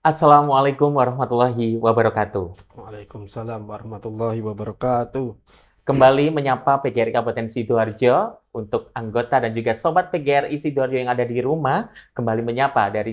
Assalamualaikum warahmatullahi wabarakatuh. Waalaikumsalam warahmatullahi wabarakatuh. Kembali menyapa PGRI Kabupaten Sidoarjo untuk anggota dan juga sobat PGRI Sidoarjo yang ada di rumah. Kembali menyapa dari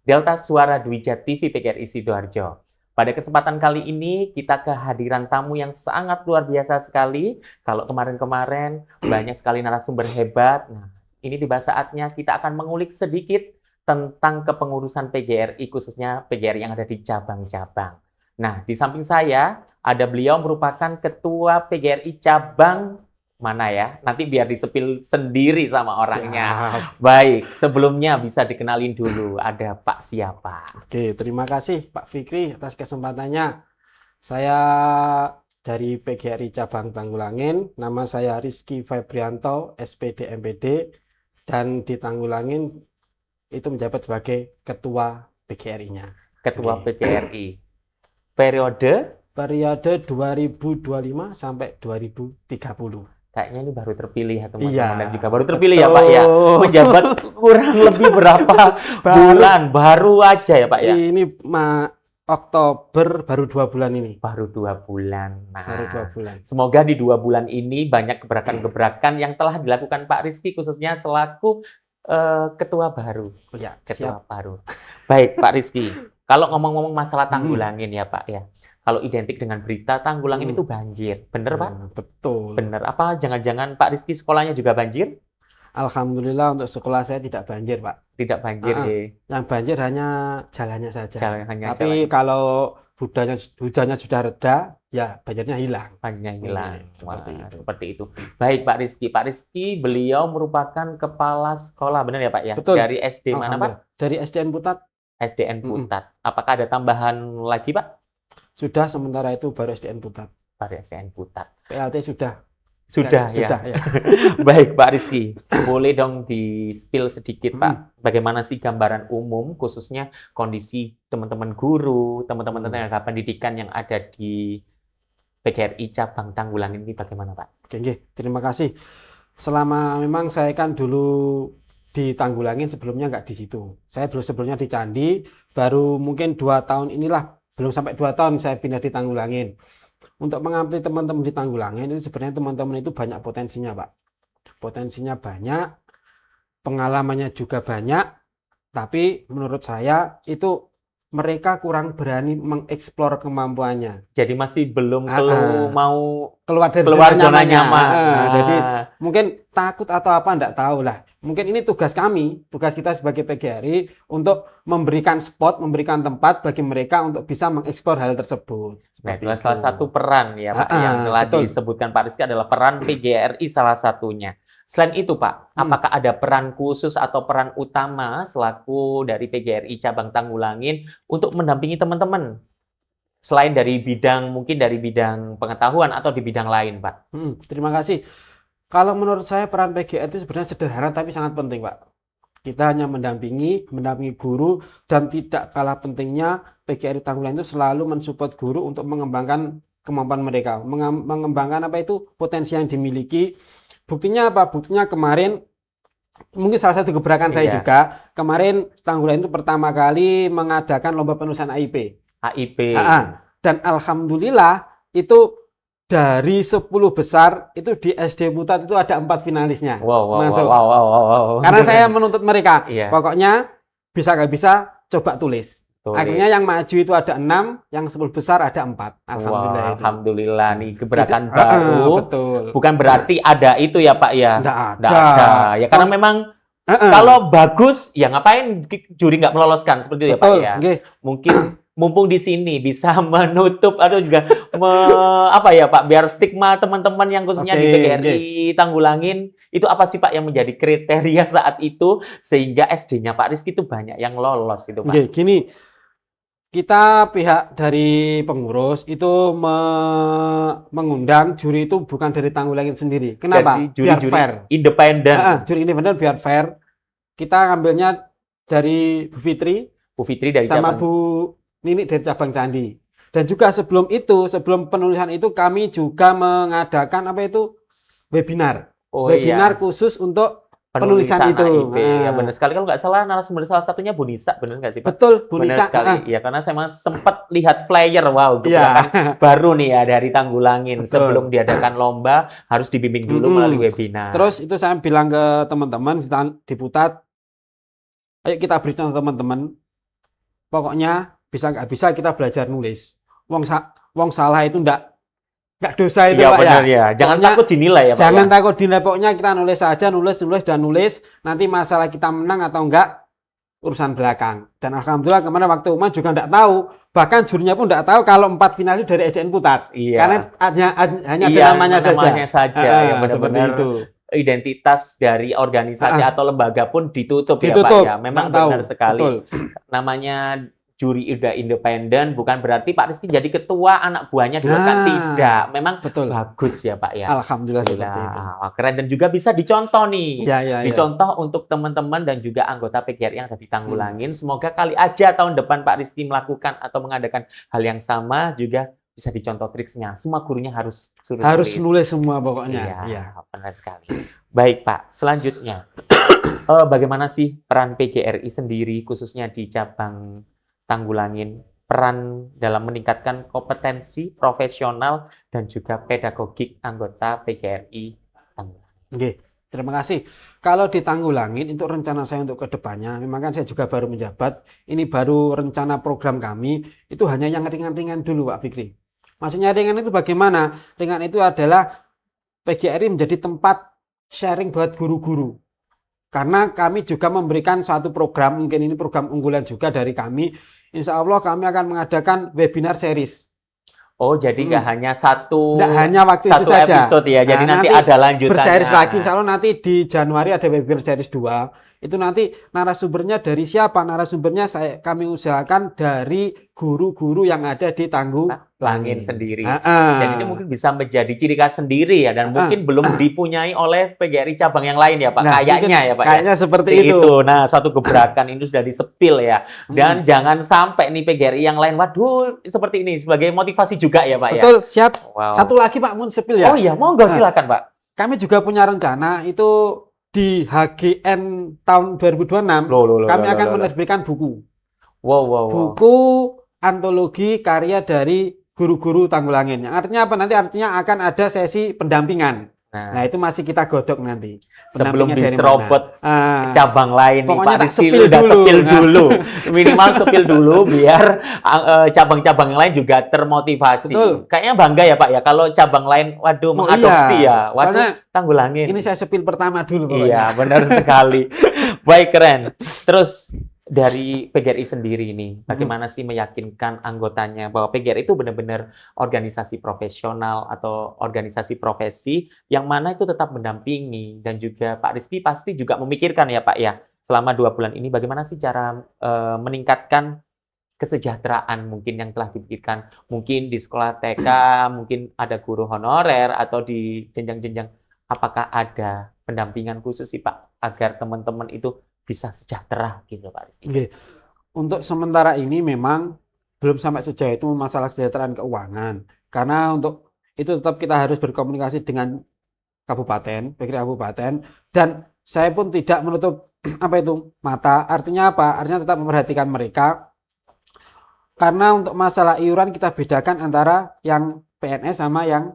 Delta Suara Dwija TV PGRI Sidoarjo. Pada kesempatan kali ini kita kehadiran tamu yang sangat luar biasa sekali. Kalau kemarin-kemarin banyak sekali narasumber hebat. Nah, ini tiba saatnya kita akan mengulik sedikit tentang kepengurusan PGRI, khususnya PGRI yang ada di cabang-cabang. Nah, di samping saya ada beliau merupakan ketua PGRI cabang mana ya? Nanti biar disepil sendiri sama orangnya. Siap. Baik, sebelumnya bisa dikenalin dulu. Ada Pak siapa? Oke, terima kasih Pak Fikri atas kesempatannya. Saya dari PGRI Cabang Tanggulangin, nama saya Rizky Febrianto, SPD MPD, dan di Tanggulangin itu menjabat sebagai ketua PGRI-nya. Ketua Oke. PGRI. Periode? Periode 2025 sampai 2030. Kayaknya ini baru terpilih ya teman-teman. Iya, Dan juga baru terpilih ya Pak ya. betul. Menjabat kurang lebih berapa bulan? Baru aja ya Pak ya? Ini Oktober baru 2 bulan ini. Baru 2 bulan. Nah, Baru 2 bulan. semoga di 2 bulan ini banyak gebrakan-gebrakan yang telah dilakukan Pak Rizky, khususnya selaku ketua baru. Ya, Ketua siap. baru. Baik Pak Rizky, kalau ngomong-ngomong masalah Tanggulangin ya Pak ya, kalau identik dengan berita Tanggulangin itu banjir. Bener Pak? Betul. Bener. Apa jangan-jangan Pak Rizky sekolahnya juga banjir? Alhamdulillah untuk sekolah saya tidak banjir, Pak. Tidak banjir Yang banjir hanya jalannya saja. hanya Tapi kalau hujannya sudah reda, ya banjirnya hilang. banyak hilang. Seperti Wah, itu. seperti itu. Baik Pak Rizky. Pak Rizky beliau merupakan kepala sekolah, benar ya Pak ya? Betul. Dari SD mana Pak? Dari SDN Putat. SDN Putat. Apakah ada tambahan lagi Pak? Sudah, sementara itu baru SDN Putat. Dari SDN Putat. PLT sudah. Sudah ya. Sudah, ya. Baik Pak Rizky, boleh dong di-spill sedikit Pak, bagaimana sih gambaran umum khususnya kondisi teman-teman guru, teman-teman tenaga pendidikan yang ada di PGRI cabang Tanggulangin ini bagaimana Pak? Oke, terima kasih. Selama memang saya kan dulu di Tanggulangin, sebelumnya nggak di situ. Saya sebelumnya di Candi, baru mungkin 2 tahun inilah, belum sampai 2 tahun saya pindah di Tanggulangin. Untuk mengamati teman-teman di Tanggulangin, itu sebenarnya teman-teman itu banyak potensinya, Pak. Potensinya banyak, pengalamannya juga banyak, tapi menurut saya itu mereka kurang berani mengeksplor kemampuannya. Jadi masih belum mau keluar dari zona nyaman. Jadi mungkin takut atau apa enggak tahu lah. Mungkin ini tugas kita sebagai PGRI untuk memberikan spot, memberikan tempat bagi mereka untuk bisa mengeksplor hal tersebut. Nah, itulah salah satu peran ya Pak yang telah disebutkan Pak Rizky adalah peran PGRI salah satunya. Selain itu Pak, apakah ada peran khusus atau peran utama selaku dari PGRI cabang Tanggulangin untuk mendampingi teman-teman? Selain dari mungkin dari bidang pengetahuan atau di bidang lain Pak? Terima kasih. Kalau menurut saya peran PGRI itu sebenarnya sederhana tapi sangat penting Pak. Kita hanya mendampingi guru, dan tidak kalah pentingnya PGRI Tanggulangin itu selalu mensupport guru untuk mengembangkan kemampuan mereka, mengembangkan potensi yang dimiliki. Buktinya apa? Buktinya kemarin, mungkin salah satu gebrakan saya juga, kemarin Tanggulangin itu pertama kali mengadakan lomba penulisan AIP. Dan alhamdulillah itu dari 10 besar, itu di SD Putat itu ada 4 finalisnya. Masuk. Karena saya menuntut mereka, pokoknya bisa nggak bisa, coba tulis. Akhirnya yang maju itu ada 6, yang 10 besar ada 4. Alhamdulillah. Alhamdulillah nih gebrakan baru. Betul. Bukan berarti ada itu ya Pak ya. Nggak ada. Ya karena memang kalau bagus ya ngapain juri nggak meloloskan seperti itu ya Pak ya. Mungkin mumpung di sini bisa menutup atau juga apa ya Pak, biar stigma teman-teman yang khususnya di Oke, PGRI Tanggulangin, itu apa sih Pak yang menjadi kriteria saat itu sehingga SD-nya Pak Rizky itu banyak yang lolos itu Pak? Oke, gini, kita pihak dari pengurus itu mengundang juri itu bukan dari Tanggulangin sendiri. Jadi Kenapa? Biar juri-juri fair. independen. Juri independen biar fair. Kita ngambilnya dari Bu Fitri Bu Fitri dari sama cabang. Bu Nini dari cabang Candi. Dan juga sebelum itu, sebelum penulisan itu kami juga mengadakan apa itu webinar. Oh Webinar iya, khusus untuk penulisan penulisan itu. AIP. Ya benar sekali, kalau nggak salah narasumber salah satunya Bu Nisa, benar nggak sih Pak? Betul, Bu Benar Nisa. sekali. Ya karena saya memang sempat lihat flyer, wow, Iya. gebrakan baru nih ya dari Tanggulangin. Betul. Sebelum diadakan lomba harus dibimbing dulu melalui webinar. Terus itu saya bilang ke teman-teman di Putat, ayo kita beri contoh teman-teman. Pokoknya bisa nggak bisa kita belajar nulis. Wong salah itu nggak dosa itu Iya Pak benar ya. ya. Jangan Pokoknya takut dinilai ya Pak. Jangan Ya? takut dinilai, pokoknya kita nulis saja, nulis. Nanti masalah kita menang atau enggak urusan belakang. Dan alhamdulillah kemarin waktu Uma juga enggak tahu, bahkan jurinya pun enggak tahu kalau 4 final itu dari SDN Putat. Iya. Karena hanya ada Iya, namanya saja. Ya seperti benar-benar itu. identitas dari organisasi atau lembaga pun ditutup ya Pak Ditutup, ya. Memang nggak tahu. benar sekali. Betul. Namanya juri udah independen, bukan berarti Pak Rizky jadi ketua anak buahnya dulu kan tidak. Memang betul. bagus ya Pak ya. Alhamdulillah seperti itu. Wah, keren dan juga bisa dicontoh nih. Ya. Dicontoh untuk teman-teman dan juga anggota PGRI yang ada di Tanggulangin. Semoga kali aja tahun depan Pak Rizky melakukan atau mengadakan hal yang sama juga bisa dicontoh triksnya. Semua gurunya harus suruh Harus nulis semua pokoknya. Iya, benar sekali. Baik Pak, selanjutnya bagaimana sih peran PGRI sendiri khususnya di cabang Tanggulangin, peran dalam meningkatkan kompetensi profesional dan juga pedagogik anggota PGRI Tanggulangin? Oke, terima kasih. Kalau di Tanggulangin itu rencana saya untuk kedepannya, memang kan saya juga baru menjabat, ini baru rencana program kami, itu hanya yang ringan-ringan dulu Pak Fikri. Maksudnya ringan itu bagaimana? Ringan itu adalah PGRI menjadi tempat sharing buat guru-guru. Karena kami juga memberikan suatu program, mungkin ini program unggulan juga dari kami. Insya Allah kami akan mengadakan webinar series. Oh, jadi nggak hanya satu hanya waktu satu itu saja. episode ya. Jadi nanti ada lanjutannya. Berseries lagi. Insya Allah nanti di Januari ada webinar series 2. Itu nanti narasumbernya dari siapa? Narasumbernya kami usahakan dari guru-guru yang ada di Tanggulangin sendiri. Jadi ini mungkin bisa menjadi ciri khas sendiri ya, dan mungkin belum dipunyai oleh PGRI cabang yang lain ya Pak. Kayaknya ya Pak. Kayaknya seperti itu. Nah, satu gebrakan ini sudah disepil ya. Dan jangan sampai nih PGRI yang lain, waduh seperti ini sebagai motivasi juga ya Pak ya. Betul, siap. Wow. Satu lagi Pak, mun sepil ya. Oh iya, monggo silakan Pak. Kami juga punya rencana itu di HGN tahun 2026 kami akan menerbitkan buku. Wow. Buku antologi karya dari guru-guru Tanggulangin. Yang artinya apa? Nanti artinya akan ada sesi pendampingan. Nah itu masih kita godok nanti. Sebelum diserobot cabang lain, pokoknya Pak Rizky udah sepil dulu. Minimal sepil dulu biar cabang-cabang yang lain juga termotivasi. Betul. Kayaknya bangga ya Pak ya kalau cabang lain waduh mengadopsi ya. Waduh, soalnya Tanggulangin. Ini saya sepil pertama dulu pokoknya. Iya, benar sekali. Baik, keren. Terus dari PGRI sendiri ini, bagaimana sih meyakinkan anggotanya bahwa PGRI itu benar-benar organisasi profesional atau organisasi profesi yang mana itu tetap mendampingi, dan juga Pak Rizky pasti juga memikirkan ya Pak ya, selama 2 bulan ini bagaimana sih cara meningkatkan kesejahteraan mungkin yang telah dipikirkan, mungkin di sekolah TK, mungkin ada guru honorer atau di jenjang-jenjang, apakah ada pendampingan khusus sih Pak agar teman-teman itu bisa sejahtera gitu Pak Rizky? Oke. Untuk sementara ini memang belum sampai sejauh itu masalah kesejahteraan keuangan. Karena untuk itu tetap kita harus berkomunikasi dengan kabupaten, PGRI kabupaten, dan saya pun tidak menutup mata. Artinya apa? Artinya tetap memperhatikan mereka. Karena untuk masalah iuran kita bedakan antara yang PNS sama yang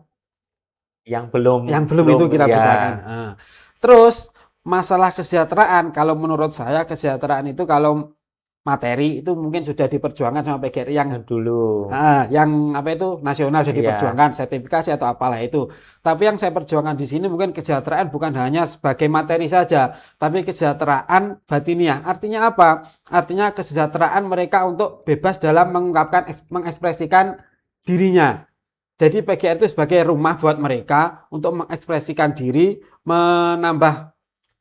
belum itu kita bedakan. Terus masalah kesejahteraan, kalau menurut saya kesejahteraan itu kalau materi itu mungkin sudah diperjuangkan sama PGRI yang Dulu. yang apa itu nasional sudah Iya. diperjuangkan, sertifikasi atau apalah itu. Tapi yang saya perjuangkan di sini mungkin kesejahteraan bukan hanya sebagai materi saja, tapi kesejahteraan batiniah. Artinya apa? Artinya kesejahteraan mereka untuk bebas dalam mengungkapkan, mengekspresikan dirinya. Jadi PGRI itu sebagai rumah buat mereka untuk mengekspresikan diri, menambah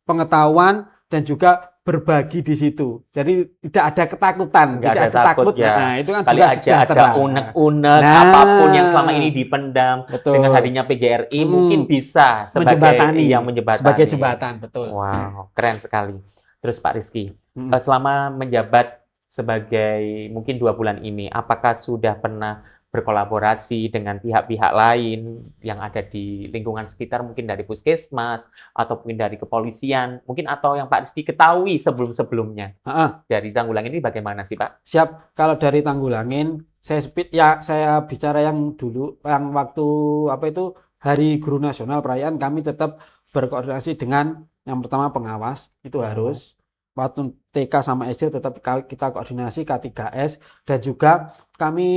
pengetahuan dan juga berbagi di situ. Jadi tidak ada ketakutan, Nggak tidak ada ada takut. takut ya. Nah, itu kan Kali juga aja sejahtera. ada unek-unek Nah, apapun yang selama ini dipendam betul. dengan hadirnya PGRI mungkin bisa sebagai menjembatani, yang menjembatani. sebagai jembatan, betul. Wow, keren sekali. Terus Pak Rizky, Hmm. selama menjabat sebagai mungkin 2 bulan ini, apakah sudah pernah berkolaborasi dengan pihak-pihak lain yang ada di lingkungan sekitar, mungkin dari puskesmas ataupun dari kepolisian, mungkin atau yang Pak Rizky ketahui sebelum-sebelumnya dari Tanggulangin ini bagaimana sih Pak? Siap. Kalau dari Tanggulangin, saya bicara yang dulu, yang waktu apa itu Hari Guru Nasional perayaan, kami tetap berkoordinasi dengan yang pertama pengawas, itu harus. Waktu TK sama SD tetap kita koordinasi K3S, dan juga kami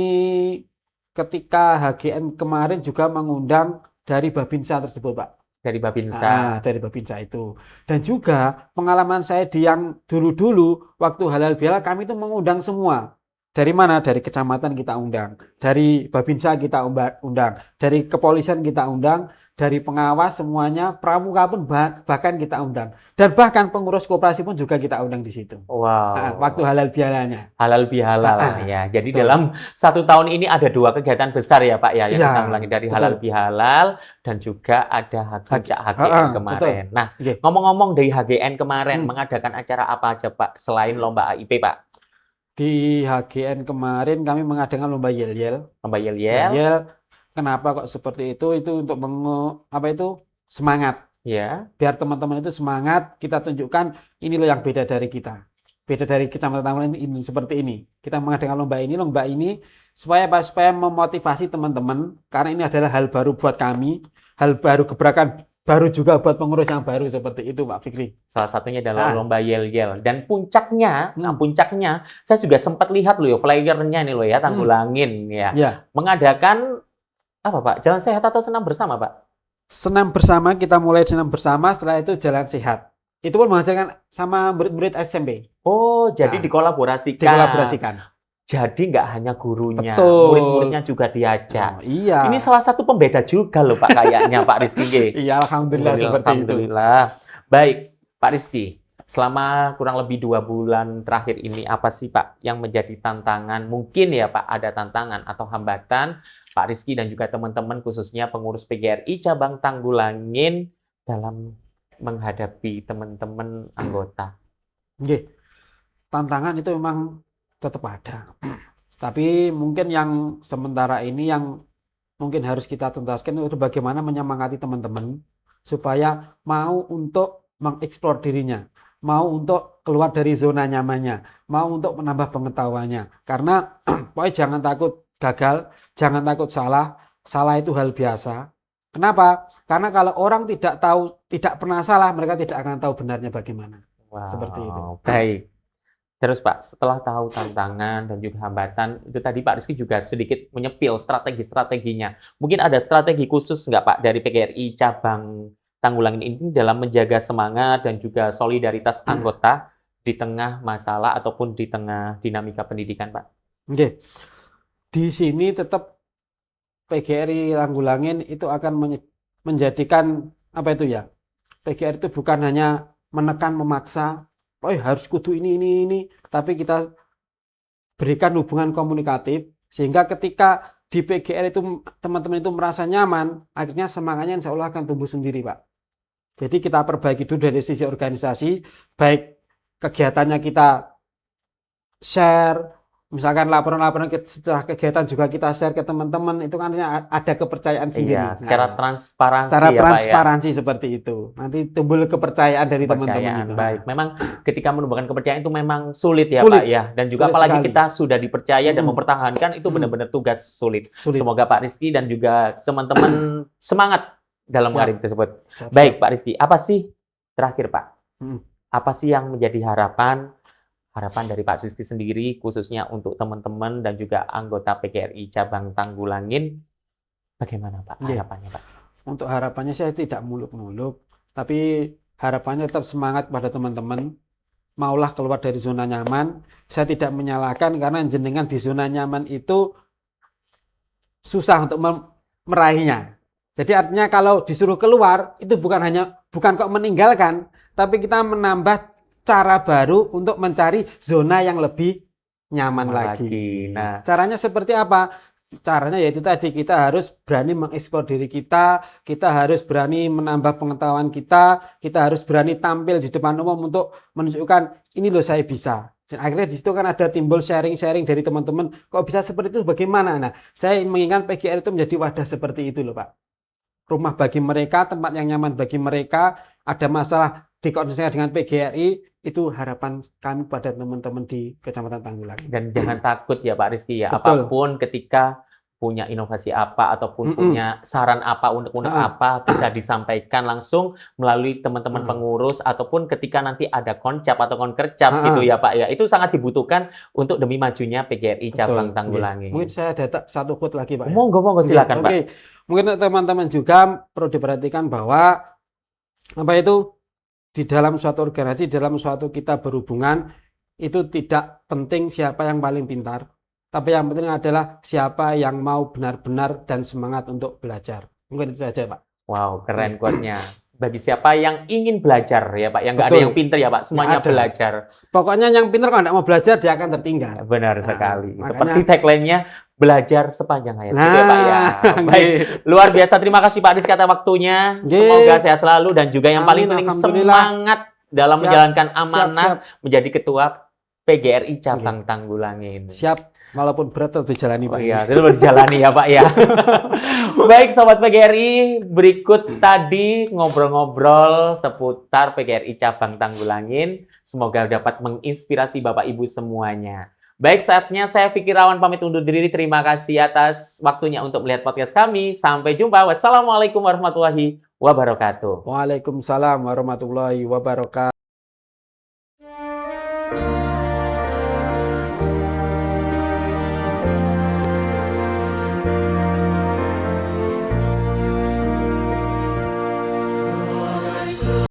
ketika HGN kemarin juga mengundang dari Babinsa tersebut, Pak. Dari Babinsa. Dari Babinsa itu. Dan juga pengalaman saya di yang dulu-dulu waktu halal bihalal kami itu mengundang semua. Dari mana? Dari kecamatan kita undang, dari Babinsa kita undang, dari kepolisian kita undang, dari pengawas semuanya, pramuka pun bahkan kita undang, dan bahkan pengurus koperasi pun juga kita undang di situ. Wow. Waktu halal bihalalnya. Halal bihalal ya. Jadi dalam 1 tahun ini ada 2 kegiatan besar ya Pak ya yang kita ulangi, dari betul. halal bihalal dan juga ada puncak HGN kemarin. Betul. Nah, ngomong-ngomong dari HGN kemarin mengadakan acara apa aja Pak selain lomba AIP Pak? Di HGN kemarin kami mengadakan lomba yel-yel. Lomba yel-yel. Kenapa kok seperti itu? Itu untuk semangat. Ya. Biar teman-teman itu semangat, kita tunjukkan ini loh yang beda dari kita. Beda dari kecamatan Tanggulangin ini seperti ini. Kita mengadakan lomba ini supaya memotivasi teman-teman, karena ini adalah hal baru buat kami, hal baru, gebrakan baru juga buat pengurus yang baru, seperti itu Pak Fikri. Salah satunya adalah lomba yel-yel. Dan puncaknya, puncaknya saya juga sempat lihat loh flyernya nih loh ya, Tanggulangin ya. Mengadakan apa Pak? Jalan sehat atau senam bersama Pak? Senam bersama, kita mulai senam bersama, setelah itu jalan sehat. Itu pun menghasilkan sama murid-murid SMP. Oh, jadi dikolaborasikan. Dikolaborasikan. Jadi nggak hanya gurunya, betul, murid-muridnya juga diajak. Iya. Ini salah satu pembeda juga loh Pak kayaknya Pak Rizky. Iya, alhamdulillah seperti itu. Baik, Pak Rizky. Selama kurang lebih 2 bulan terakhir ini, apa sih Pak yang menjadi tantangan? Mungkin ya Pak, ada tantangan atau hambatan Pak Rizky dan juga teman-teman, khususnya pengurus PGRI Cabang Tanggulangin dalam menghadapi teman-teman anggota. Tantangan itu memang tetap ada. Tapi mungkin yang sementara ini yang mungkin harus kita tuntaskan itu bagaimana menyemangati teman-teman supaya mau untuk mengeksplor dirinya, mau untuk keluar dari zona nyamannya, mau untuk menambah pengetahuannya. Karena pokoknya jangan takut gagal, jangan takut salah. Salah itu hal biasa. Kenapa? Karena kalau orang tidak tahu, tidak pernah salah, mereka tidak akan tahu benarnya bagaimana. Wow, seperti itu. Baik. Terus Pak, setelah tahu tantangan dan juga hambatan, itu tadi Pak Rizky juga sedikit menyepil strategi-strateginya. Mungkin ada strategi khusus nggak Pak dari PGRI Cabang Tanggulangin ini dalam menjaga semangat dan juga solidaritas anggota di tengah masalah ataupun di tengah dinamika pendidikan Pak? Di sini tetap PGRI Tanggulangin itu akan menjadikan apa itu ya? PGRI itu bukan hanya menekan, memaksa, harus kudu ini, tapi kita berikan hubungan komunikatif sehingga ketika di PGRI itu teman-teman itu merasa nyaman, akhirnya semangatnya insya Allah akan tumbuh sendiri Pak. Jadi kita perbaiki dulu dari sisi organisasi, baik kegiatannya kita share, misalkan laporan-laporan setelah kegiatan juga kita share ke teman-teman, itu kan ada kepercayaan sendiri. Iya, secara transparansi secara ya, transparansi Pak, ya? Seperti itu. Nanti timbul kepercayaan dari teman-teman itu. Baik, memang ketika menumbuhkan kepercayaan itu memang sulit ya sulit. Pak ya. Dan juga Sulit apalagi sekali. kita sudah dipercaya dan mempertahankan, itu benar-benar tugas sulit. Semoga Pak Rizky dan juga teman-teman semangat dalam hari tersebut. Baik Pak Rizky, apa sih terakhir Pak? Apa sih yang menjadi harapan harapan dari Pak Sisti sendiri, khususnya untuk teman-teman dan juga anggota PGRI Cabang Tanggulangin, bagaimana Pak Nggih. harapannya Pak? Untuk harapannya saya tidak muluk-muluk, tapi harapannya tetap semangat pada teman-teman. Maulah keluar dari zona nyaman. Saya tidak menyalahkan karena jenengan di zona nyaman itu susah untuk meraihnya. Jadi artinya kalau disuruh keluar itu bukan kok meninggalkan, tapi kita menambah cara baru untuk mencari zona yang lebih nyaman lagi. Nah, Caranya seperti apa? Caranya yaitu tadi kita harus berani mengeksplor diri kita harus berani menambah pengetahuan kita harus berani tampil di depan umum untuk menunjukkan ini loh saya bisa. Dan akhirnya di situ kan ada timbul sharing-sharing dari teman-teman, kok bisa seperti itu bagaimana? Nah, saya menginginkan PGR itu menjadi wadah seperti itu loh Pak. Rumah bagi mereka, tempat yang nyaman bagi mereka, ada masalah dikoordinasikan dengan PGRI, itu harapan kami pada teman-teman di Kecamatan Tanggulangin. dan jangan takut ya Pak Rizky ya, Betul. apapun ketika punya inovasi apa ataupun punya saran apa, unek-unek Ah. apa, bisa disampaikan langsung melalui teman-teman pengurus ataupun ketika nanti ada koncap atau konkercap gitu ya Pak ya. Itu sangat dibutuhkan untuk demi majunya PGRI Cabang Betul. Tanggulangin. Mungkin saya ada satu quote lagi Pak. Monggo silakan Pak. Oke. Mungkin teman-teman juga perlu diperhatikan bahwa apa itu di dalam suatu organisasi, dalam suatu kita berhubungan itu tidak penting siapa yang paling pintar, tapi yang penting adalah siapa yang mau benar-benar dan semangat untuk belajar. Mungkin itu saja Pak. Wow, keren quote-nya. Bagi siapa yang ingin belajar ya Pak, yang nggak ada Betul. yang pintar ya Pak, semuanya Nggak ada. belajar. Pokoknya yang pintar kalau tidak mau belajar dia akan tertinggal. Benar Nah, sekali. makanya- Seperti tagline-nya, belajar sepanjang hayat. Nah, Gitu ya Pak ya. Baik, nggih. luar biasa. Terima kasih Pak Rizky atas waktunya. Nggih. Semoga sehat selalu dan juga yang paling Amin, penting alhamdulillah. semangat dalam Siap, menjalankan amanah siap. menjadi ketua PGRI Cabang Tanggulangin. Siap, walaupun berat tetap dijalani Oh Pak. iya, itu harus dijalani ya Pak ya. Baik Sobat PGRI, berikut tadi ngobrol-ngobrol seputar PGRI Cabang Tanggulangin. Semoga dapat menginspirasi Bapak Ibu semuanya. Baik, saatnya saya Fikirawan pamit undur diri. Terima kasih atas waktunya untuk melihat podcast kami. Sampai jumpa. Wassalamualaikum warahmatullahi wabarakatuh. Waalaikumsalam warahmatullahi wabarakatuh.